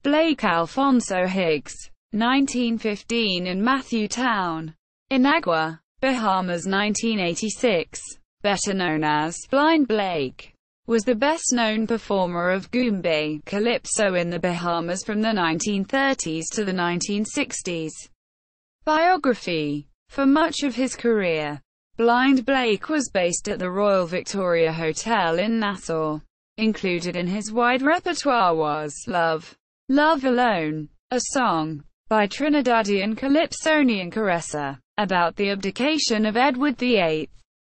Blake Alphonso Higgs, 1915 in Matthewtown, Inagua, Bahamas 1986. Better known as Blind Blake, was the best-known performer of goombay calypso in the Bahamas from the 1930s to the 1960s. Biography. For much of his career, Blind Blake was based at the Royal Victoria Hotel in Nassau. Included in his wide repertoire was Love, Love Alone, a song by Trinidadian calypsonian Caressa, about the abdication of Edward VIII.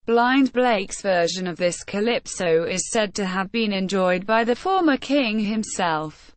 Blind Blake's version of this calypso is said to have been enjoyed by the former king himself,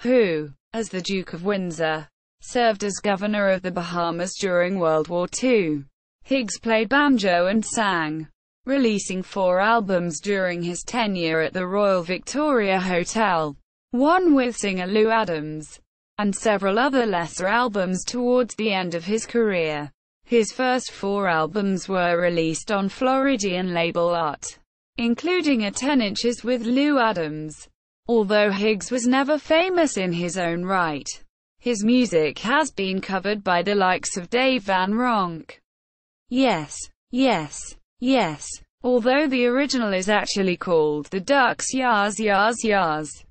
who, as the Duke of Windsor, served as governor of the Bahamas during World War II. Higgs played banjo and sang, releasing 4 albums during his tenure at the Royal Victoria Hotel, one with singer Lou Adams, and several other lesser albums towards the end of his career. His first 4 albums were released on Floridian label Art, including a 10 inches with Lou Adams. Although Higgs was never famous in his own right, his music has been covered by the likes of Dave Van Ronk. Yes, yes, yes. Although the original is actually called The Ducks Yas Yas Yas,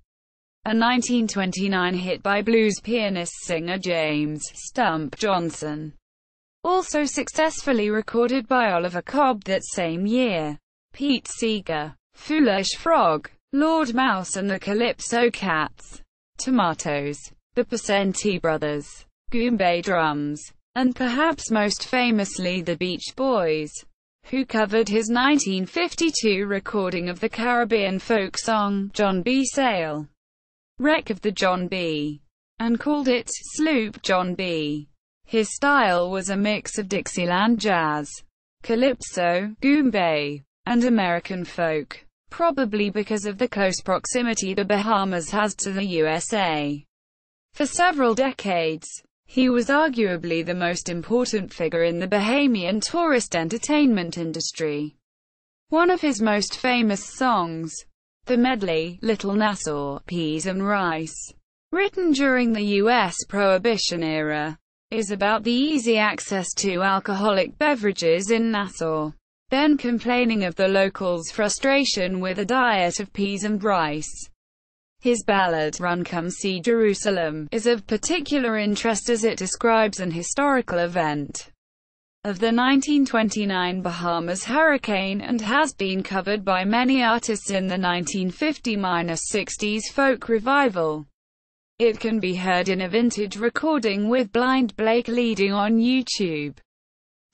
a 1929 hit by blues pianist-singer James "Stump" Johnson. Also successfully recorded by Oliver Cobb that same year. Pete Seeger, Foolish Frog, Lord Mouse and the Calypso Cats, Tomatoes, the Percenti Brothers, Goombay Drums, and perhaps most famously the Beach Boys, who covered his 1952 recording of the Caribbean folk song, John B. Sail, Wreck of the John B., and called it Sloop John B. His style was a mix of Dixieland jazz, calypso, goombay, and American folk, probably because of the close proximity the Bahamas has to the USA. For several decades, he was arguably the most important figure in the Bahamian tourist entertainment industry. One of his most famous songs, the medley, Little Nassau, Peas and Rice, written during the U.S. Prohibition era, is about the easy access to alcoholic beverages in Nassau, then complaining of the locals' frustration with a diet of peas and rice. His ballad, Run Come See Jerusalem, is of particular interest as it describes an historical event of the 1929 Bahamas hurricane and has been covered by many artists in the 1950s-60s folk revival. It can be heard in a vintage recording with Blind Blake leading on YouTube.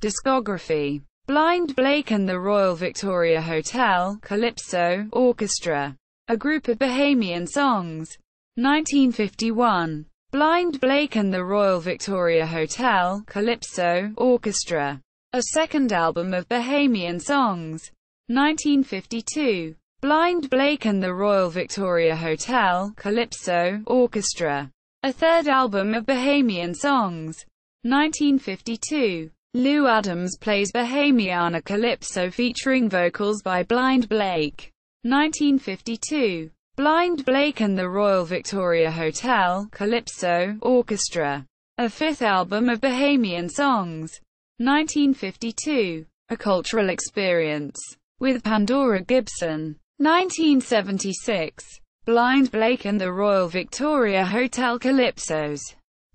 Discography. Blind Blake and the Royal Victoria Hotel Calypso Orchestra, a group of Bahamian songs. 1951. Blind Blake and the Royal Victoria Hotel Calypso Orchestra, a second album of Bahamian songs. 1952. Blind Blake and the Royal Victoria Hotel Calypso Orchestra, a third album of Bahamian songs. 1952. Lou Adams plays Bahamiana Calypso featuring vocals by Blind Blake. 1952. Blind Blake and the Royal Victoria Hotel Calypso Orchestra, a fifth album of Bahamian songs. 1952. A Cultural Experience, with Pandora Gibson. 1976. Blind Blake and the Royal Victoria Hotel Calypsos,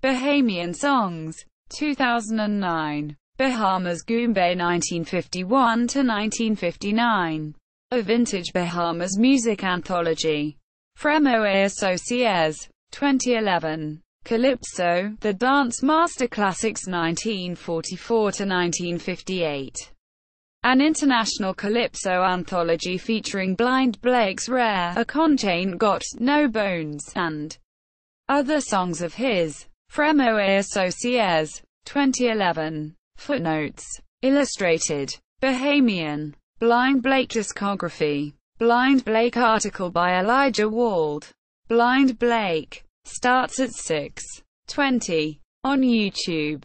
Bahamian songs. 2009. Bahamas Goombay 1951–1959. A vintage Bahamas music anthology. Fremoe Associés. 2011. Calypso, The Dance Master Classics 1944–1958. An international calypso anthology featuring Blind Blake's rare "A Conch Ain't Got No Bones" and other songs of his. Fremoe Associés. 2011. Footnotes. Illustrated. Bahamian. Blind Blake discography. Blind Blake article by Elijah Wald. Blind Blake. Starts at 6:20 on YouTube.